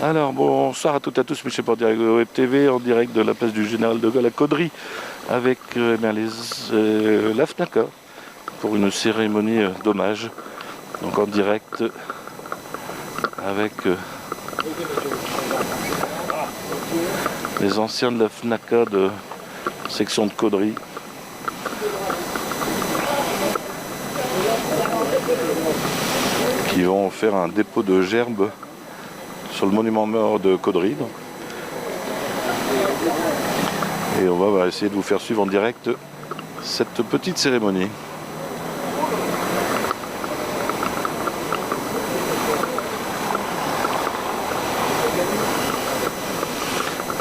Alors bonsoir à toutes et à tous, Michel Portier Web TV en direct de la place du Général de Gaulle à Caudry avec la FNACA pour une cérémonie d'hommage, donc en direct avec les anciens de la FNACA de section de Caudry. Qui vont faire un dépôt de gerbes sur le monument mort de Caudry. Et on va essayer de vous faire suivre en direct cette petite cérémonie.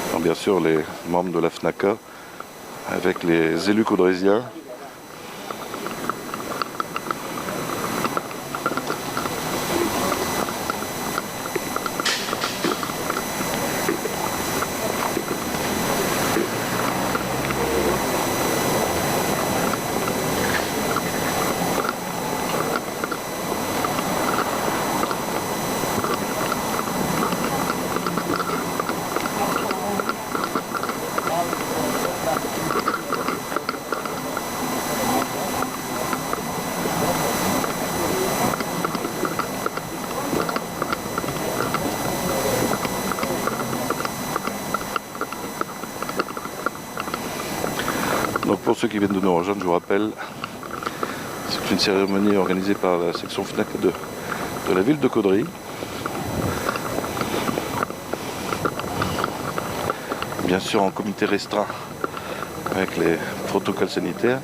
Alors, bien sûr, les membres de la FNACA avec les élus caudrésiens. Donc pour ceux qui viennent de nous rejoindre, je vous rappelle, c'est une cérémonie organisée par la section FNAC de la ville de Caudry. Bien sûr en comité restreint avec les protocoles sanitaires.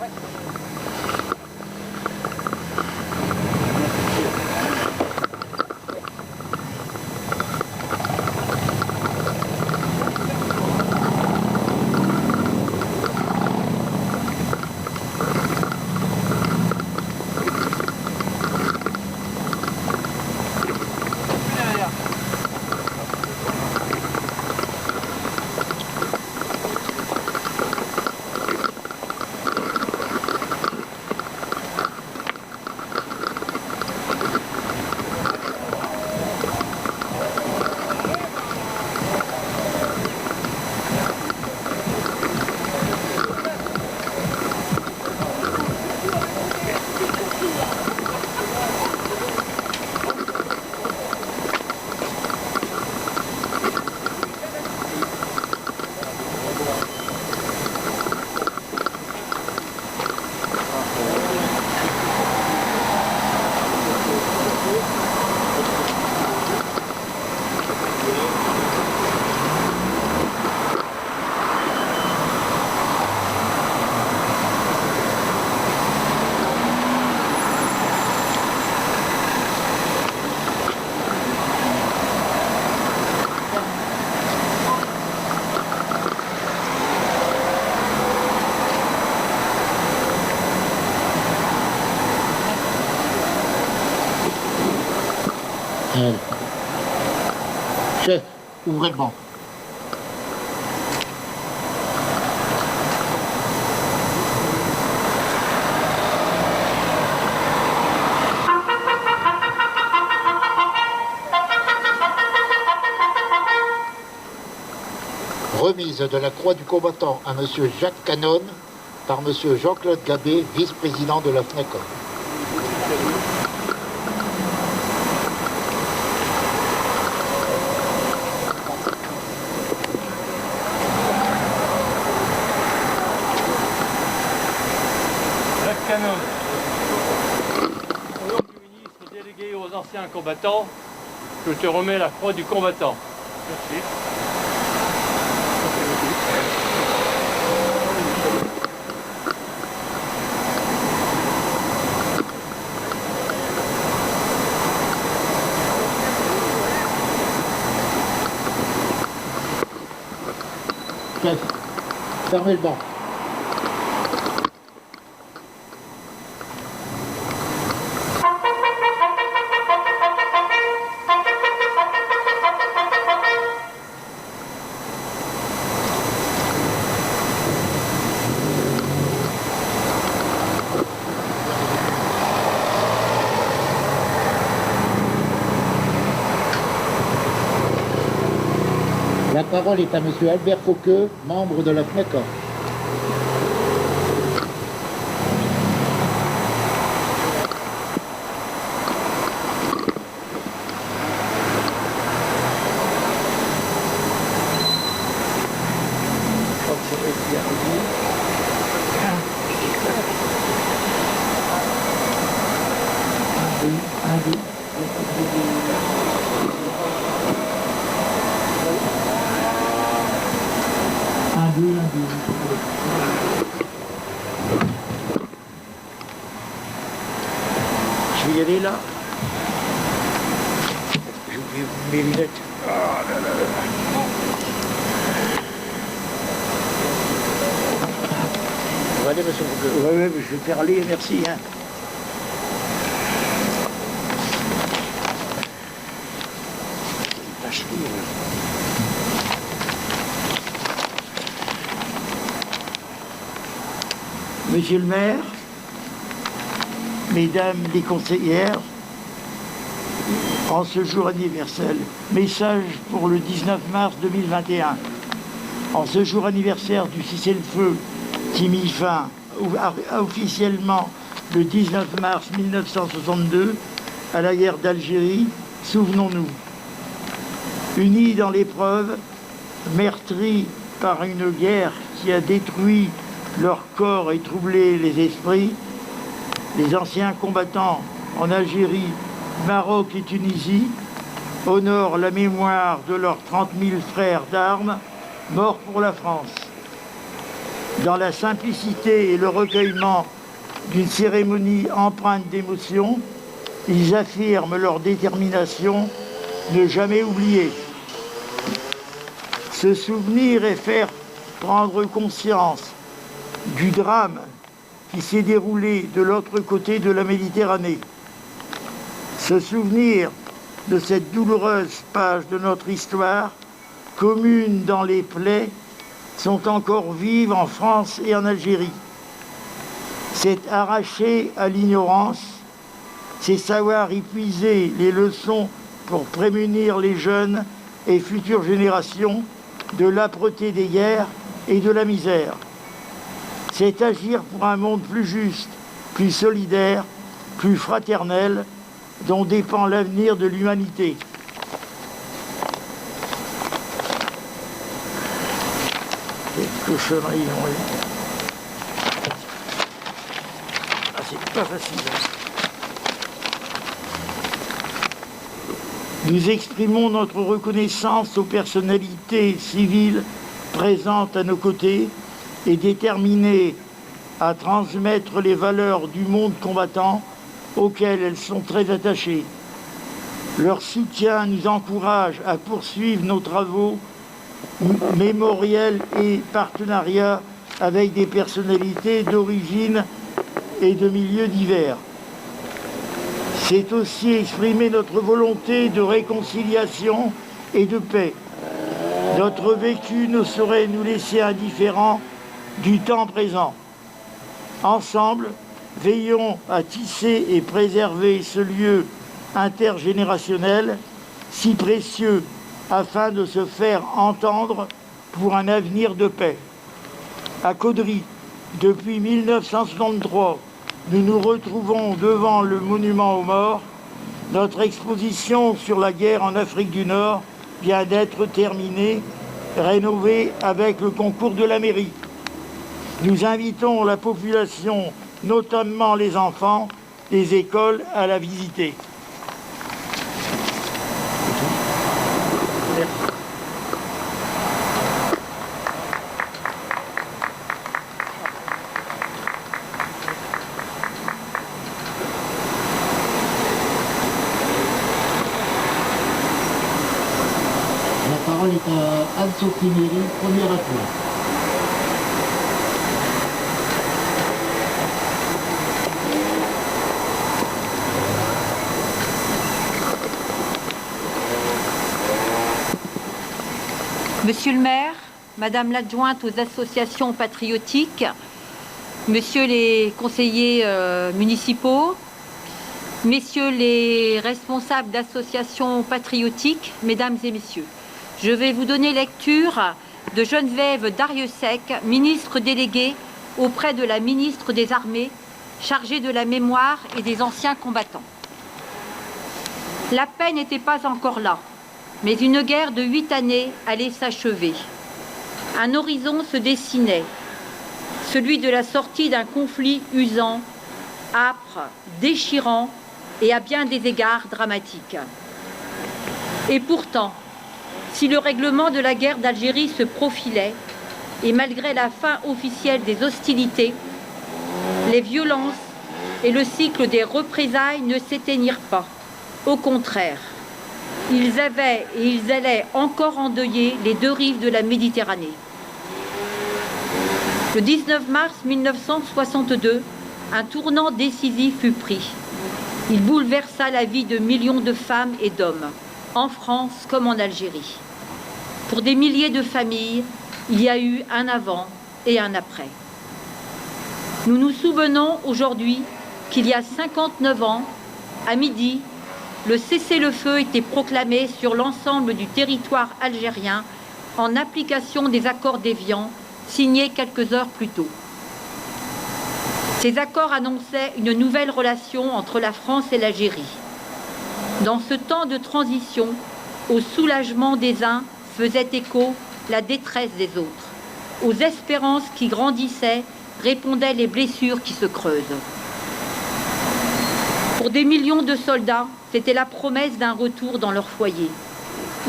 Chef, ouvrez le banc. Remise de la croix du combattant à M. Jacques Canon par M. Jean-Claude Gabé, vice-président de la FNACA. Jacques Canon, au nom du ministre délégué aux anciens combattants, je te remets la croix du combattant. Merci. Chef, fermez le banc. La parole est à monsieur Albert Coqueux, membre de la FNACA. Je vais y aller là. J'ai oublié mes lunettes. Oh là là là. Vous allez, monsieur Coqueux? Ouais, je vais faire aller, merci. Hein. Monsieur le maire, mesdames les conseillères, en ce jour anniversaire, message pour le 19 mars 2021. En ce jour anniversaire du cessez-le-feu qui mit fin officiellement le 19 mars 1962 à la guerre d'Algérie, souvenons-nous. Unis dans l'épreuve, meurtris par une guerre qui a détruit leur corps et troublé les esprits, les anciens combattants en Algérie, Maroc et Tunisie honorent la mémoire de leurs 30 000 frères d'armes morts pour la France. Dans la simplicité et le recueillement d'une cérémonie empreinte d'émotion, ils affirment leur détermination ne jamais oublier. Se souvenir et faire prendre conscience du drame qui s'est déroulé de l'autre côté de la Méditerranée. Se souvenir de cette douloureuse page de notre histoire, commune dans les plaies, sont encore vives en France et en Algérie. C'est arracher à l'ignorance, c'est savoir y puiser les leçons pour prémunir les jeunes et futures générations de l'âpreté des guerres et de la misère. C'est agir pour un monde plus juste, plus solidaire, plus fraternel, dont dépend l'avenir de l'humanité. Quelle cochonnerie, oui. Ah, c'est pas facile. Nous exprimons notre reconnaissance aux personnalités civiles présentes à nos côtés et déterminées à transmettre les valeurs du monde combattant auxquelles elles sont très attachées. Leur soutien nous encourage à poursuivre nos travaux mémoriels et partenariats avec des personnalités d'origine et de milieux divers. C'est aussi exprimer notre volonté de réconciliation et de paix. Notre vécu ne saurait nous laisser indifférents du temps présent. Ensemble, veillons à tisser et préserver ce lieu intergénérationnel si précieux afin de se faire entendre pour un avenir de paix. À Caudry, depuis 1963, nous nous retrouvons devant le monument aux morts. Notre exposition sur la guerre en Afrique du Nord vient d'être terminée, rénovée avec le concours de la mairie. Nous invitons la population, notamment les enfants, des écoles, à la visiter. La parole est à Anne-Sophie Méry, première adjointe. Monsieur le maire, madame l'adjointe aux associations patriotiques, messieurs les conseillers municipaux, messieurs les responsables d'associations patriotiques, mesdames et messieurs, Je vais vous donner lecture de Geneviève Darrieussecq, ministre déléguée auprès de la ministre des Armées, chargée de la mémoire et des anciens combattants. La paix n'était pas encore là, mais une guerre de 8 années allait s'achever. Un horizon se dessinait, celui de la sortie d'un conflit usant, âpre, déchirant et à bien des égards dramatique. Et pourtant, si le règlement de la guerre d'Algérie se profilait, et malgré la fin officielle des hostilités, les violences et le cycle des représailles ne s'éteignirent pas. Au contraire, ils avaient et ils allaient encore endeuiller les deux rives de la Méditerranée. Le 19 mars 1962, un tournant décisif fut pris. Il bouleversa la vie de millions de femmes et d'hommes, en France comme en Algérie. Pour des milliers de familles, il y a eu un avant et un après. Nous nous souvenons aujourd'hui qu'il y a 59 ans, à midi, le cessez-le-feu était proclamé sur l'ensemble du territoire algérien en application des accords d'Évian signés quelques heures plus tôt. Ces accords annonçaient une nouvelle relation entre la France et l'Algérie. Dans ce temps de transition, au soulagement des uns faisait écho la détresse des autres. Aux espérances qui grandissaient répondaient les blessures qui se creusent. Pour des millions de soldats, c'était la promesse d'un retour dans leur foyer.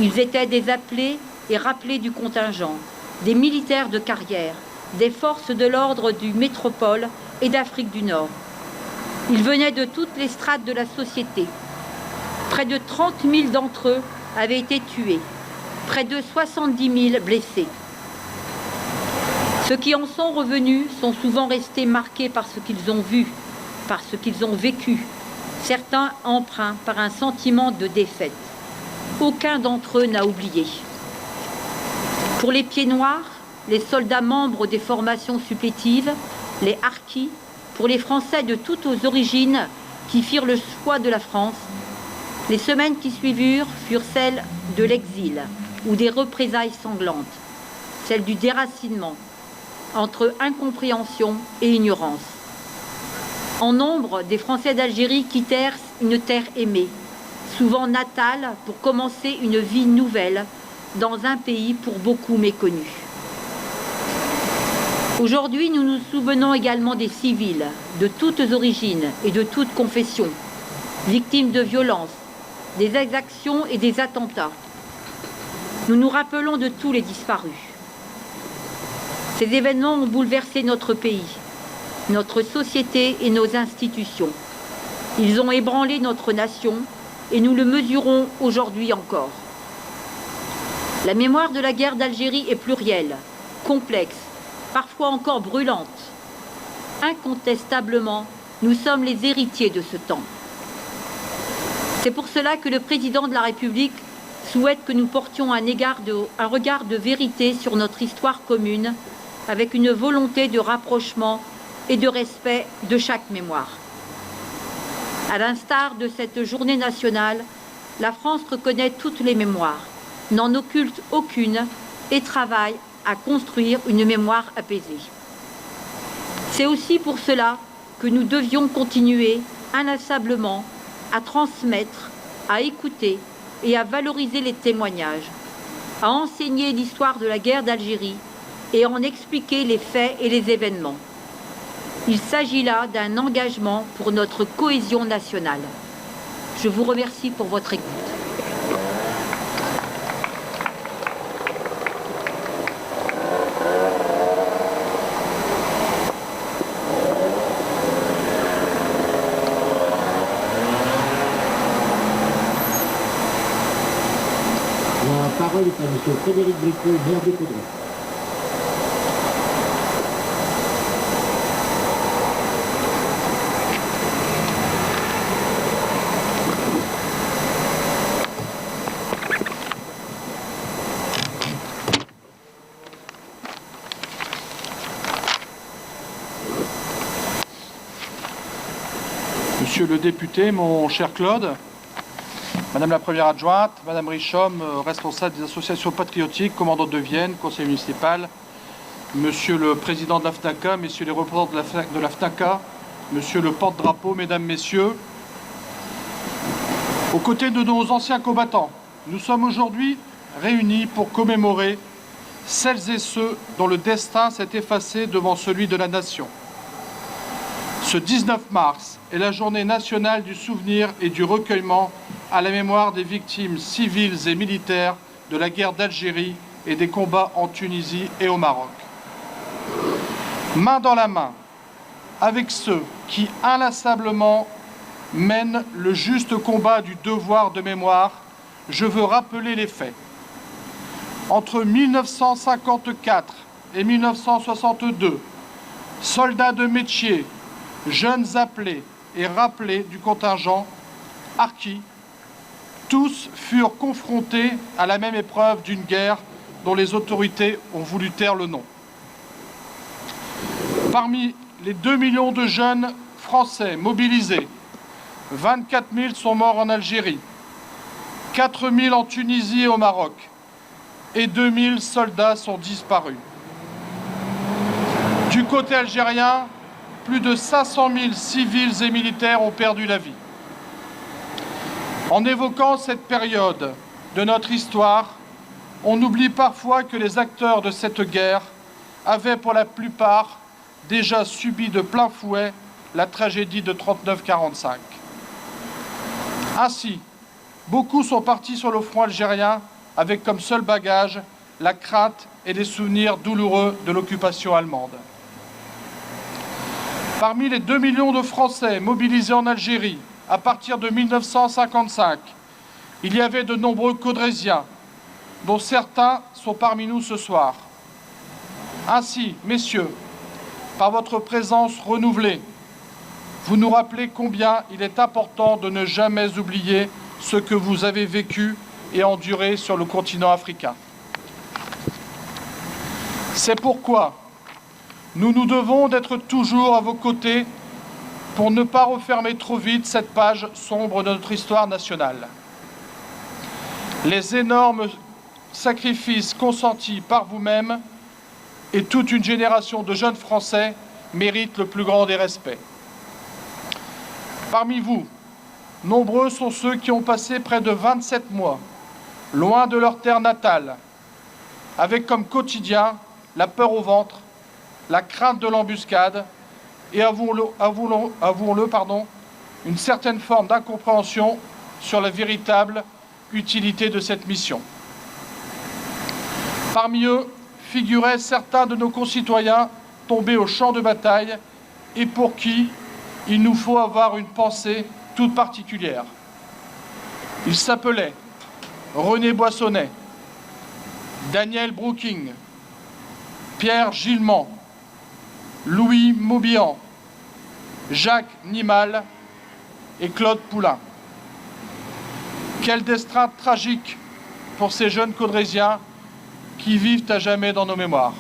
Ils étaient des appelés et rappelés du contingent, des militaires de carrière, des forces de l'ordre du métropole et d'Afrique du Nord. Ils venaient de toutes les strates de la société. Près de 30 000 d'entre eux avaient été tués, près de 70 000 blessés. Ceux qui en sont revenus sont souvent restés marqués par ce qu'ils ont vu, par ce qu'ils ont vécu, certains empreints par un sentiment de défaite. Aucun d'entre eux n'a oublié. Pour les pieds noirs, les soldats membres des formations supplétives, les harkis, pour les Français de toutes aux origines qui firent le choix de la France, les semaines qui suivirent furent celles de l'exil ou des représailles sanglantes, celles du déracinement, entre incompréhension et ignorance. En nombre, des Français d'Algérie quittèrent une terre aimée, souvent natale, pour commencer une vie nouvelle dans un pays pour beaucoup méconnu. Aujourd'hui, nous nous souvenons également des civils, de toutes origines et de toutes confessions, victimes de violences, des exactions et des attentats. Nous nous rappelons de tous les disparus. Ces événements ont bouleversé notre pays, notre société et nos institutions. Ils ont ébranlé notre nation et nous le mesurons aujourd'hui encore. La mémoire de la guerre d'Algérie est plurielle, complexe, parfois encore brûlante. Incontestablement, nous sommes les héritiers de ce temps. C'est pour cela que le président de la République souhaite que nous portions un regard de vérité sur notre histoire commune, avec une volonté de rapprochement et de respect de chaque mémoire. À l'instar de cette journée nationale, la France reconnaît toutes les mémoires, n'en occulte aucune et travaille à construire une mémoire apaisée. C'est aussi pour cela que nous devions continuer inlassablement à transmettre, à écouter et à valoriser les témoignages, à enseigner l'histoire de la guerre d'Algérie et à en expliquer les faits et les événements. Il s'agit là d'un engagement pour notre cohésion nationale. Je vous remercie pour votre écoute. La parole est à M. Frédéric Bricot, maire de Caudry. Monsieur le député, mon cher Claude, Madame la Première adjointe, Madame Richomme, responsable des associations patriotiques, commandante de Vienne, conseil municipal, Monsieur le Président de la FNACA, Messieurs les représentants de la FNACA, Monsieur le porte-drapeau, Mesdames, Messieurs, aux côtés de nos anciens combattants, nous sommes aujourd'hui réunis pour commémorer celles et ceux dont le destin s'est effacé devant celui de la nation. Ce 19 mars est la journée nationale du souvenir et du recueillement à la mémoire des victimes civiles et militaires de la guerre d'Algérie et des combats en Tunisie et au Maroc. Main dans la main avec ceux qui inlassablement mènent le juste combat du devoir de mémoire, je veux rappeler les faits. Entre 1954 et 1962, soldats de métier, jeunes appelés et rappelés du contingent harki, tous furent confrontés à la même épreuve d'une guerre dont les autorités ont voulu taire le nom. Parmi les 2 millions de jeunes Français mobilisés, 24 000 sont morts en Algérie, 4 000 en Tunisie et au Maroc, et 2 000 soldats sont disparus. Du côté algérien, plus de 500 000 civils et militaires ont perdu la vie. En évoquant cette période de notre histoire, on oublie parfois que les acteurs de cette guerre avaient pour la plupart déjà subi de plein fouet la tragédie de 39-45. Ainsi, beaucoup sont partis sur le front algérien avec comme seul bagage la crainte et les souvenirs douloureux de l'occupation allemande. Parmi les 2 millions de Français mobilisés en Algérie à partir de 1955, il y avait de nombreux Caudrésiens, dont certains sont parmi nous ce soir. Ainsi, messieurs, par votre présence renouvelée, vous nous rappelez combien il est important de ne jamais oublier ce que vous avez vécu et enduré sur le continent africain. C'est pourquoi nous nous devons d'être toujours à vos côtés pour ne pas refermer trop vite cette page sombre de notre histoire nationale. Les énormes sacrifices consentis par vous-même et toute une génération de jeunes Français méritent le plus grand des respects. Parmi vous, nombreux sont ceux qui ont passé près de 27 mois, loin de leur terre natale, avec comme quotidien la peur au ventre, la crainte de l'embuscade et, avouons-le, une certaine forme d'incompréhension sur la véritable utilité de cette mission. Parmi eux figuraient certains de nos concitoyens tombés au champ de bataille et pour qui il nous faut avoir une pensée toute particulière. Ils s'appelaient René Boissonnet, Daniel Brooking, Pierre Gillemans, Louis Maubihan, Jacques Nimal et Claude Poulain. Quel destin tragique pour ces jeunes Caudrésiens qui vivent à jamais dans nos mémoires.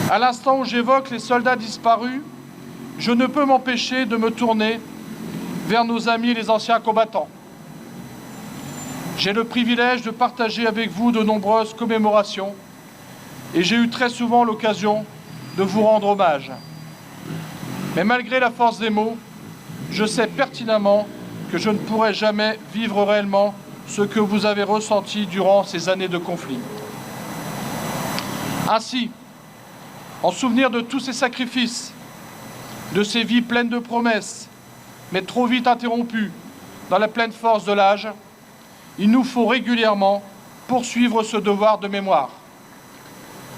À l'instant où j'évoque les soldats disparus, je ne peux m'empêcher de me tourner vers nos amis les anciens combattants. J'ai le privilège de partager avec vous de nombreuses commémorations et j'ai eu très souvent l'occasion de vous rendre hommage. Mais malgré la force des mots, je sais pertinemment que je ne pourrai jamais vivre réellement ce que vous avez ressenti durant ces années de conflit. Ainsi, en souvenir de tous ces sacrifices, de ces vies pleines de promesses, mais trop vite interrompues dans la pleine force de l'âge, il nous faut régulièrement poursuivre ce devoir de mémoire,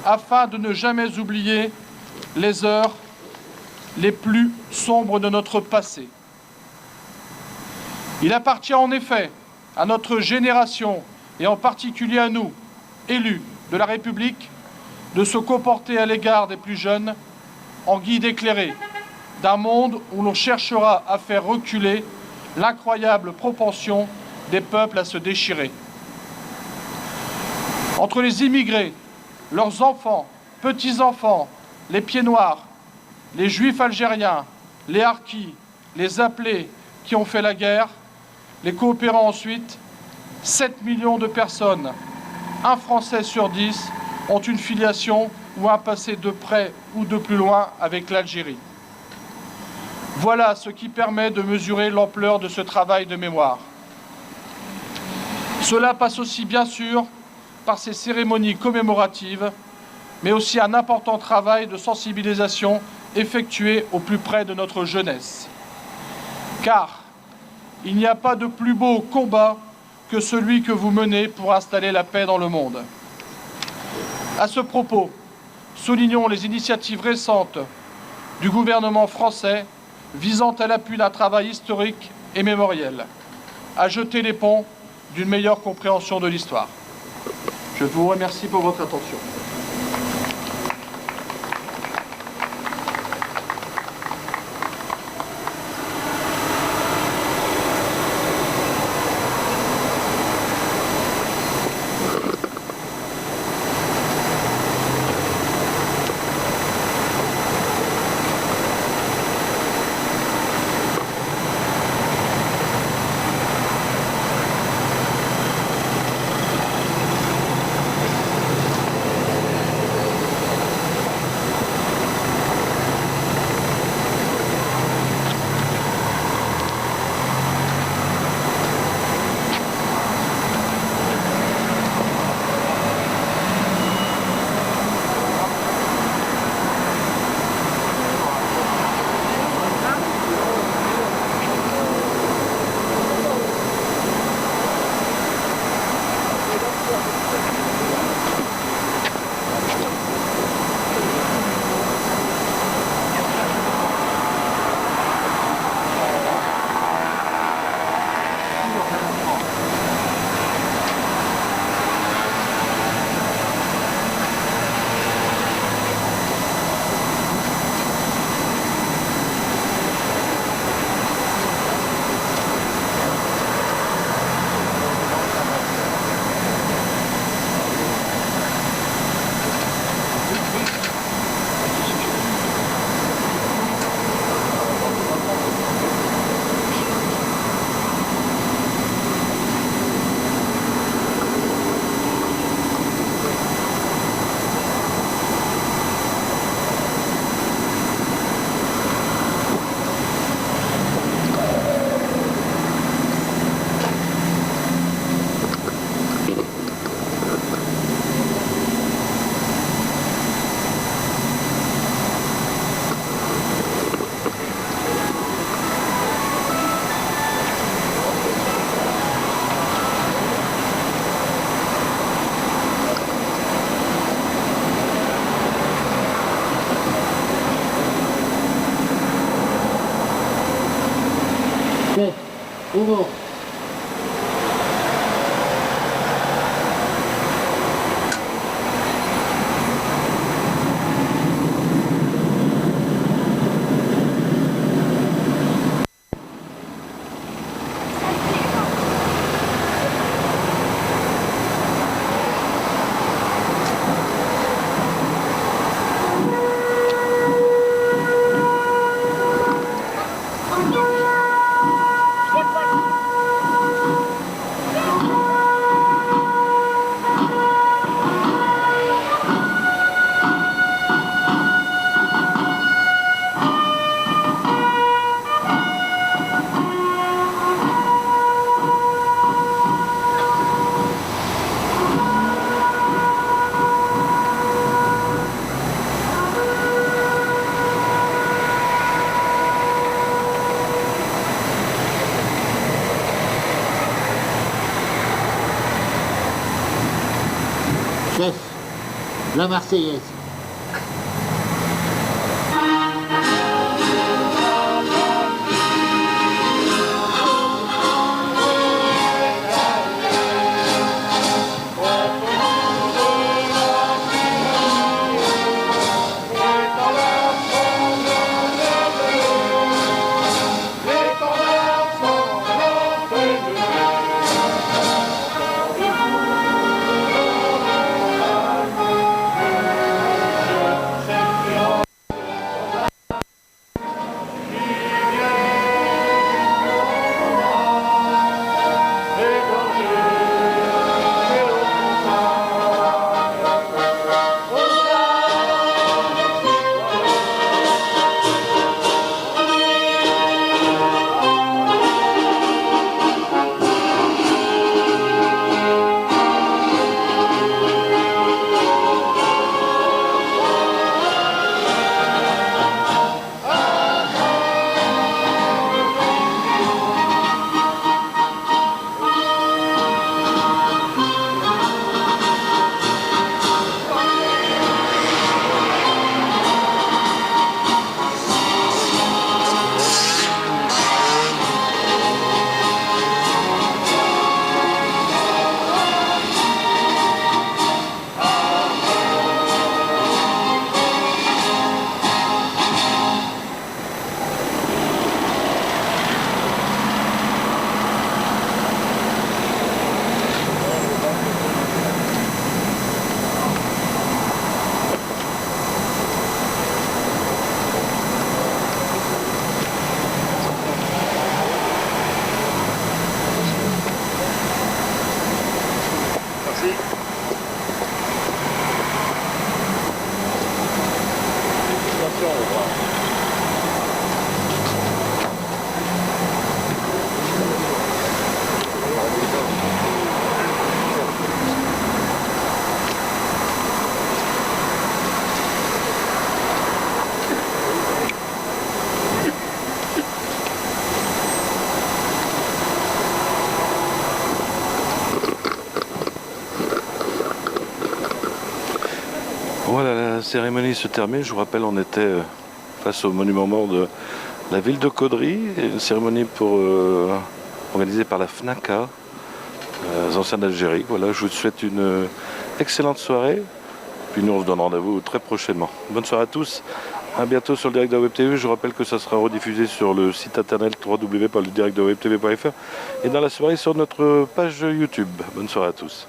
afin de ne jamais oublier les heures les plus sombres de notre passé. Il appartient en effet à notre génération, et en particulier à nous, élus de la République, de se comporter à l'égard des plus jeunes en guide éclairé d'un monde où l'on cherchera à faire reculer l'incroyable propension des peuples à se déchirer. Entre les immigrés, leurs enfants, petits-enfants, les pieds noirs, les juifs algériens, les harkis, les appelés qui ont fait la guerre, Les coopérants ensuite, 7 millions de personnes, un Français sur 10, ont une filiation ou un passé de près ou de plus loin avec l'Algérie. Voilà ce qui permet de mesurer l'ampleur de ce travail de mémoire. Cela passe aussi bien sûr par ces cérémonies commémoratives, mais aussi un important travail de sensibilisation effectué au plus près de notre jeunesse. Car il n'y a pas de plus beau combat que celui que vous menez pour installer la paix dans le monde. À ce propos, soulignons les initiatives récentes du gouvernement français visant à l'appui d'un travail historique et mémoriel, à jeter les ponts d'une meilleure compréhension de l'histoire. Je vous remercie pour votre attention. Au revoir. Chef, la Marseillaise. Voilà, la cérémonie se termine. Je vous rappelle, on était face au monument mort de la ville de Caudry, une cérémonie organisée par la FNACA, les anciens d'Algérie. Voilà, je vous souhaite une excellente soirée. Puis nous, on se donne rendez-vous très prochainement. Bonne soirée à tous. À bientôt sur le direct de la Web TV. Je vous rappelle que ça sera rediffusé sur le site internet www.directdewebtv.fr et dans la soirée sur notre page YouTube. Bonne soirée à tous.